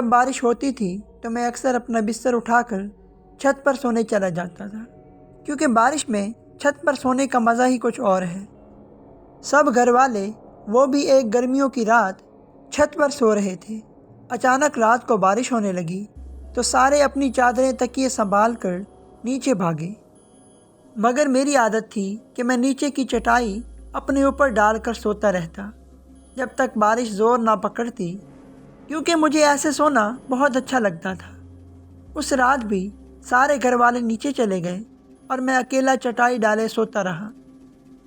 بارش ہوتی تھی تو میں اکثر اپنا بستر اٹھا کر چھت پر سونے چلا جاتا تھا، کیونکہ بارش میں چھت پر سونے کا مزہ ہی کچھ اور ہے۔ سب گھر والے وہ بھی ایک گرمیوں کی رات چھت پر سو رہے تھے۔ اچانک رات کو بارش ہونے لگی تو سارے اپنی چادریں تکیے سنبھال کر نیچے بھاگے، مگر میری عادت تھی کہ میں نیچے کی چٹائی اپنے اوپر ڈال کر سوتا رہتا جب تک بارش زور نہ پکڑتی، کیونکہ مجھے ایسے سونا بہت اچھا لگتا تھا۔ اس رات بھی سارے گھر والے نیچے چلے گئے اور میں اکیلا چٹائی ڈالے سوتا رہا۔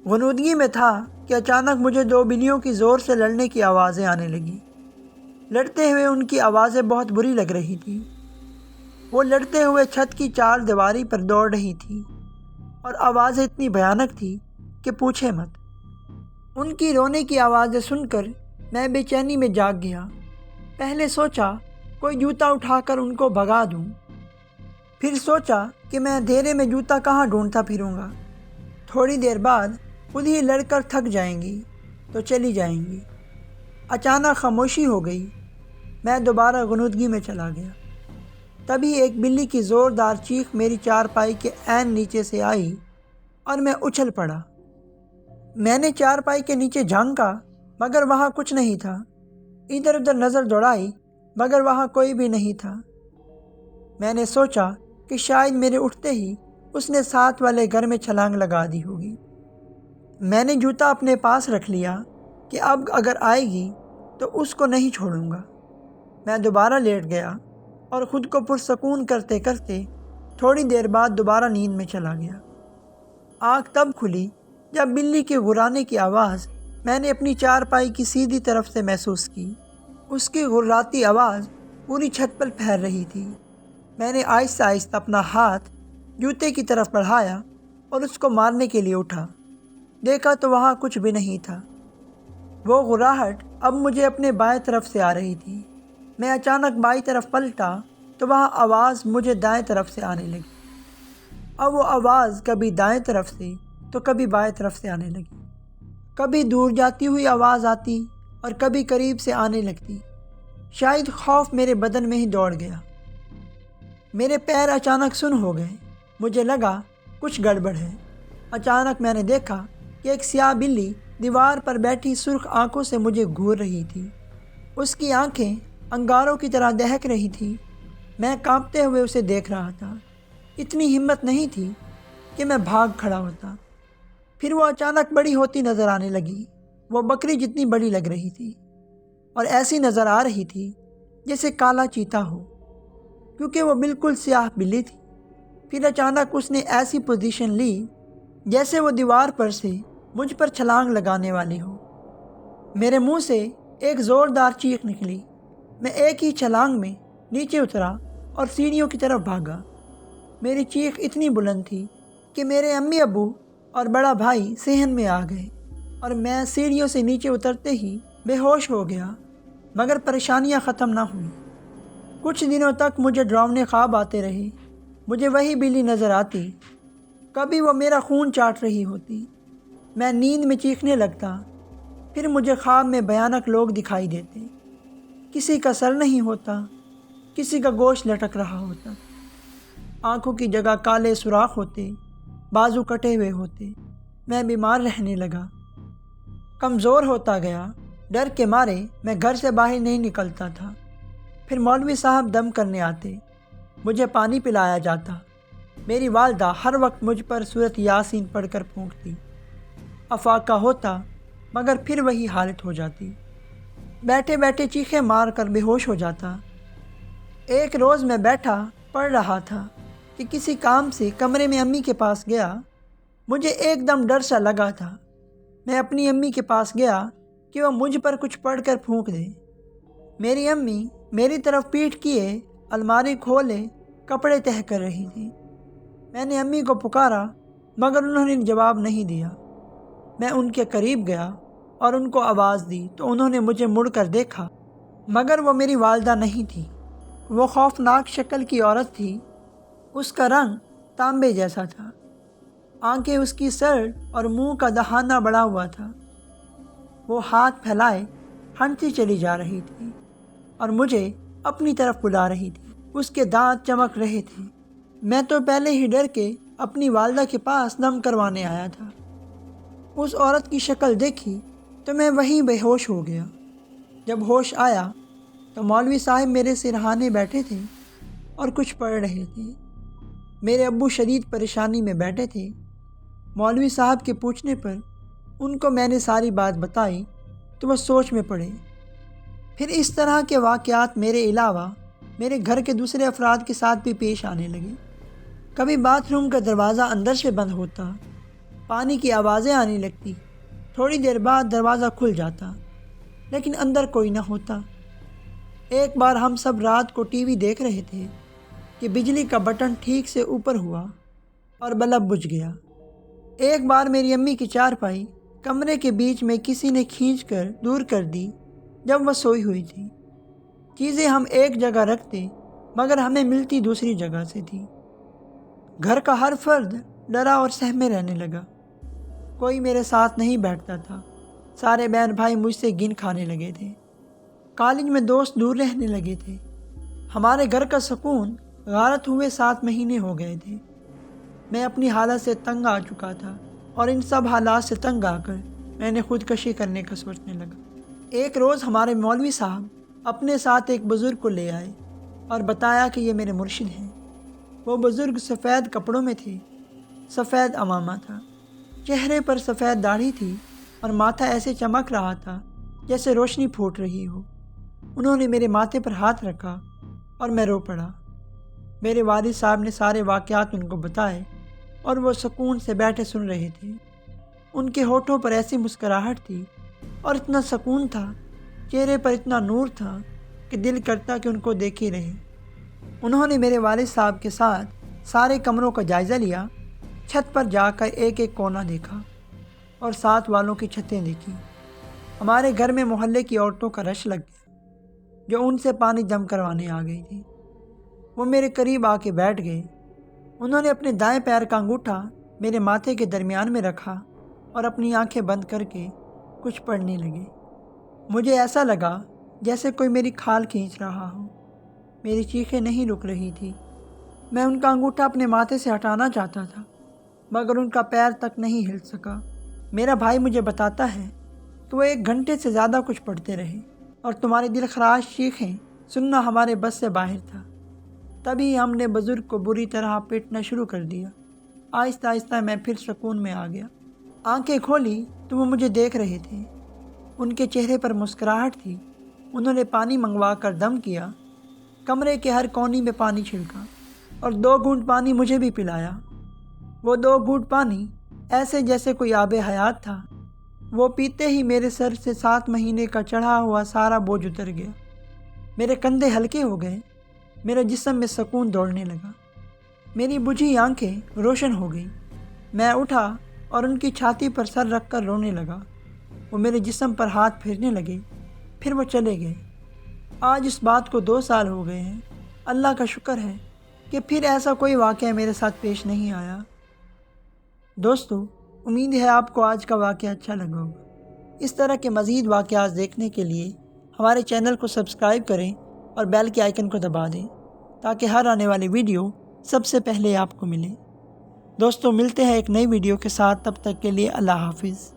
غنودگی میں تھا کہ اچانک مجھے دو بلیوں کی زور سے لڑنے کی آوازیں آنے لگیں۔ لڑتے ہوئے ان کی آوازیں بہت بری لگ رہی تھیں۔ وہ لڑتے ہوئے چھت کی چار دیواری پر دوڑ رہی تھیں اور آوازیں اتنی بھیانک تھیں کہ پوچھے مت۔ ان کی رونے کی آوازیں سن کر میں بے چینی میں جاگ گیا۔ پہلے سوچا کوئی جوتا اٹھا کر ان کو بھگا دوں، پھر سوچا کہ میں اندھیرے میں جوتا کہاں ڈھونڈتا پھروں گا، تھوڑی دیر بعد خود ہی لڑ کر تھک جائیں گی تو چلی جائیں گی۔ اچانک خاموشی ہو گئی۔ میں دوبارہ غنودگی میں چلا گیا۔ تبھی ایک بلی کی زوردار چیخ میری چارپائی کے عین نیچے سے آئی اور میں اچھل پڑا۔ میں نے چارپائی کے نیچے جھانکا مگر وہاں کچھ نہیں تھا۔ ادھر ادھر نظر دوڑائی مگر وہاں کوئی بھی نہیں تھا۔ میں نے سوچا کہ شاید میرے اٹھتے ہی اس نے ساتھ والے گھر میں چھلانگ لگا دی ہوگی۔ میں نے جوتا اپنے پاس رکھ لیا کہ اب اگر آئے گی تو اس کو نہیں چھوڑوں گا۔ میں دوبارہ لیٹ گیا اور خود کو پرسکون کرتے کرتے تھوڑی دیر بعد دوبارہ نیند میں چلا گیا۔ آنکھ تب کھلی جب بلی کے غرانے کی آواز میں نے اپنی چارپائی کی سیدھی طرف سے محسوس کی۔ اس کی غراتی آواز پوری چھت پر پھیل رہی تھی۔ میں نے آہستہ آہستہ اپنا ہاتھ جوتے کی طرف بڑھایا اور اس کو مارنے کے لیے اٹھا۔ دیکھا تو وہاں کچھ بھی نہیں تھا۔ وہ غراہٹ اب مجھے اپنے بائیں طرف سے آ رہی تھی۔ میں اچانک بائیں طرف پلٹا تو وہاں آواز مجھے دائیں طرف سے آنے لگی۔ اب وہ آواز کبھی دائیں طرف سے تو کبھی بائیں طرف سے آنے لگی۔ کبھی دور جاتی ہوئی آواز آتی اور کبھی قریب سے آنے لگتی۔ شاید خوف میرے بدن میں ہی دوڑ گیا۔ میرے پیر اچانک سن ہو گئے۔ مجھے لگا کچھ گڑبڑ ہے۔ اچانک میں نے دیکھا کہ ایک سیاہ بلی دیوار پر بیٹھی سرخ آنکھوں سے مجھے گھور رہی تھی۔ اس کی آنکھیں انگاروں کی طرح دہک رہی تھیں۔ میں کانپتے ہوئے اسے دیکھ رہا تھا۔ اتنی ہمت نہیں تھی کہ میں بھاگ کھڑا ہوتا۔ پھر وہ اچانک بڑی ہوتی نظر آنے لگی۔ وہ بکری جتنی بڑی لگ رہی تھی اور ایسی نظر آ رہی تھی جیسے کالا چیتا ہو، کیونکہ وہ بالکل سیاہ بلی تھی۔ پھر اچانک اس نے ایسی پوزیشن لی جیسے وہ دیوار پر سے مجھ پر چھلانگ لگانے والی ہو۔ میرے منہ سے ایک زوردار چیخ نکلی۔ میں ایک ہی چھلانگ میں نیچے اترا اور سیڑھیوں کی طرف بھاگا۔ میری چیخ اتنی بلند تھی کہ میرے امی ابو اور بڑا بھائی صحن میں آ گئے اور میں سیڑھیوں سے نیچے اترتے ہی بے ہوش ہو گیا، مگر پریشانیاں ختم نہ ہوئیں۔ کچھ دنوں تک مجھے ڈراؤنے خواب آتے رہے۔ مجھے وہی بلی نظر آتی، کبھی وہ میرا خون چاٹ رہی ہوتی۔ میں نیند میں چیخنے لگتا، پھر مجھے خواب میں بھیانک لوگ دکھائی دیتے۔ کسی کا سر نہیں ہوتا، کسی کا گوشت لٹک رہا ہوتا، آنکھوں کی جگہ کالے سوراخ ہوتے، بازو کٹے ہوئے ہوتے۔ میں بیمار رہنے لگا، کمزور ہوتا گیا۔ ڈر کے مارے میں گھر سے باہر نہیں نکلتا تھا۔ پھر مولوی صاحب دم کرنے آتے، مجھے پانی پلایا جاتا۔ میری والدہ ہر وقت مجھ پر سورۃ یاسین پڑھ کر پھونکتی۔ افاقہ ہوتا مگر پھر وہی حالت ہو جاتی، بیٹھے بیٹھے چیخیں مار کر بے ہوش ہو جاتا۔ ایک روز میں بیٹھا پڑھ رہا تھا کہ کسی کام سے کمرے میں امی کے پاس گیا۔ مجھے ایک دم ڈر سا لگا تھا۔ میں اپنی امی کے پاس گیا کہ وہ مجھ پر کچھ پڑھ کر پھونک دے۔ میری امی میری طرف پیٹھ کیے الماری کھولے کپڑے تہہ کر رہی تھی۔ میں نے امی کو پکارا مگر انہوں نے جواب نہیں دیا۔ میں ان کے قریب گیا اور ان کو آواز دی تو انہوں نے مجھے مڑ کر دیکھا، مگر وہ میری والدہ نہیں تھی۔ وہ خوفناک شکل کی عورت تھی۔ اس کا رنگ تانبے جیسا تھا، آنکھیں اس کی سر اور منہ کا دہانہ بڑا ہوا تھا۔ وہ ہاتھ پھیلائے ہنستی چلی جا رہی تھی اور مجھے اپنی طرف بلا رہی تھی۔ اس کے دانت چمک رہے تھے۔ میں تو پہلے ہی ڈر کے اپنی والدہ کے پاس دم کروانے آیا تھا۔ اس عورت کی شکل دیکھی تو میں وہیں بے ہوش ہو گیا۔ جب ہوش آیا تو مولوی صاحب میرے سرہانے بیٹھے تھے اور کچھ پڑھ رہے تھے۔ میرے ابو شدید پریشانی میں بیٹھے تھے۔ مولوی صاحب کے پوچھنے پر ان کو میں نے ساری بات بتائی تو وہ سوچ میں پڑے۔ پھر اس طرح کے واقعات میرے علاوہ میرے گھر کے دوسرے افراد کے ساتھ بھی پیش آنے لگے۔ کبھی باتھ روم کا دروازہ اندر سے بند ہوتا، پانی کی آوازیں آنے لگتی، تھوڑی دیر بعد دروازہ کھل جاتا لیکن اندر کوئی نہ ہوتا۔ ایک بار ہم سب رات کو ٹی وی دیکھ رہے تھے کہ بجلی کا بٹن ٹھیک سے اوپر ہوا اور بلب بجھ گیا۔ ایک بار میری امی کی چارپائی کمرے کے بیچ میں کسی نے کھینچ کر دور کر دی جب وہ سوئی ہوئی تھی۔ چیزیں ہم ایک جگہ رکھتے مگر ہمیں ملتی دوسری جگہ سے تھی۔ گھر کا ہر فرد ڈرا اور سہمے رہنے لگا۔ کوئی میرے ساتھ نہیں بیٹھتا تھا۔ سارے بہن بھائی مجھ سے گن کھانے لگے تھے۔ کالج میں دوست دور رہنے لگے تھے۔ ہمارے گھر کا سکون غارت ہوئے 7 مہینے ہو گئے تھے۔ میں اپنی حالت سے تنگ آ چکا تھا اور ان سب حالات سے تنگ آ کر میں نے خودکشی کرنے کا سوچنے لگا۔ ایک روز ہمارے مولوی صاحب اپنے ساتھ ایک بزرگ کو لے آئے اور بتایا کہ یہ میرے مرشد ہیں۔ وہ بزرگ سفید کپڑوں میں تھے، سفید عمامہ تھا، چہرے پر سفید داڑھی تھی اور ماتھا ایسے چمک رہا تھا جیسے روشنی پھوٹ رہی ہو۔ انہوں نے میرے ماتھے پر ہاتھ رکھا اور میں رو پڑا۔ میرے والد صاحب نے سارے واقعات ان کو بتائے اور وہ سکون سے بیٹھے سن رہے تھے۔ ان کے ہونٹوں پر ایسی مسکراہٹ تھی اور اتنا سکون تھا، چہرے پر اتنا نور تھا کہ دل کرتا کہ ان کو دیکھے رہے۔ انہوں نے میرے والد صاحب کے ساتھ سارے کمروں کا جائزہ لیا، چھت پر جا کر ایک ایک کونا دیکھا اور ساتھ والوں کی چھتیں دیکھی۔ ہمارے گھر میں محلے کی عورتوں کا رش لگ گیا جو ان سے پانی دم کروانے آ گئی تھی۔ وہ میرے قریب آ کے بیٹھ گئے۔ انہوں نے اپنے دائیں پیر کا انگوٹھا میرے ماتھے کے درمیان میں رکھا اور اپنی آنکھیں بند کر کے کچھ پڑھنے لگے۔ مجھے ایسا لگا جیسے کوئی میری کھال کھینچ رہا ہو۔ میری چیخیں نہیں رک رہی تھی۔ میں ان کا انگوٹھا اپنے ماتھے سے ہٹانا چاہتا تھا مگر ان کا پیر تک نہیں ہل سکا۔ میرا بھائی مجھے بتاتا ہے کہ وہ 1 گھنٹے سے زیادہ کچھ پڑھتے رہے اور تمہاری دل خراش چیخیں سننا ہمارے بس سے باہر تھا۔ تبھی ہم نے بزرگ کو بری طرح پیٹنا شروع کر دیا۔ آہستہ آہستہ میں پھر سکون میں آ گیا۔ آنکھیں کھولی تو وہ مجھے دیکھ رہے تھے۔ ان کے چہرے پر مسکراہٹ تھی۔ انہوں نے پانی منگوا کر دم کیا، کمرے کے ہر کونے میں پانی چھڑکا اور 2 گھونٹ پانی مجھے بھی پلایا۔ وہ 2 گھونٹ پانی ایسے جیسے کوئی آب حیات تھا۔ وہ پیتے ہی میرے سر سے 7 مہینے کا چڑھا ہوا سارا بوجھ اتر گیا۔ میرے کندھے ہلکے ہو گئے، میرے جسم میں سکون دوڑنے لگا، میری بجھی آنکھیں روشن ہو گئیں۔ میں اٹھا اور ان کی چھاتی پر سر رکھ کر رونے لگا۔ وہ میرے جسم پر ہاتھ پھیرنے لگے، پھر وہ چلے گئے۔ آج اس بات کو 2 سال ہو گئے ہیں۔ اللہ کا شکر ہے کہ پھر ایسا کوئی واقعہ میرے ساتھ پیش نہیں آیا۔ دوستو، امید ہے آپ کو آج کا واقعہ اچھا لگا ہوگا۔ اس طرح کے مزید واقعات دیکھنے کے لیے ہمارے چینل کو سبسکرائب کریں اور بیل کے آئیکن کو دبا دیں تاکہ ہر آنے والی ویڈیو سب سے پہلے آپ کو ملے۔ دوستو، ملتے ہیں ایک نئی ویڈیو کے ساتھ، تب تک کے لیے اللہ حافظ۔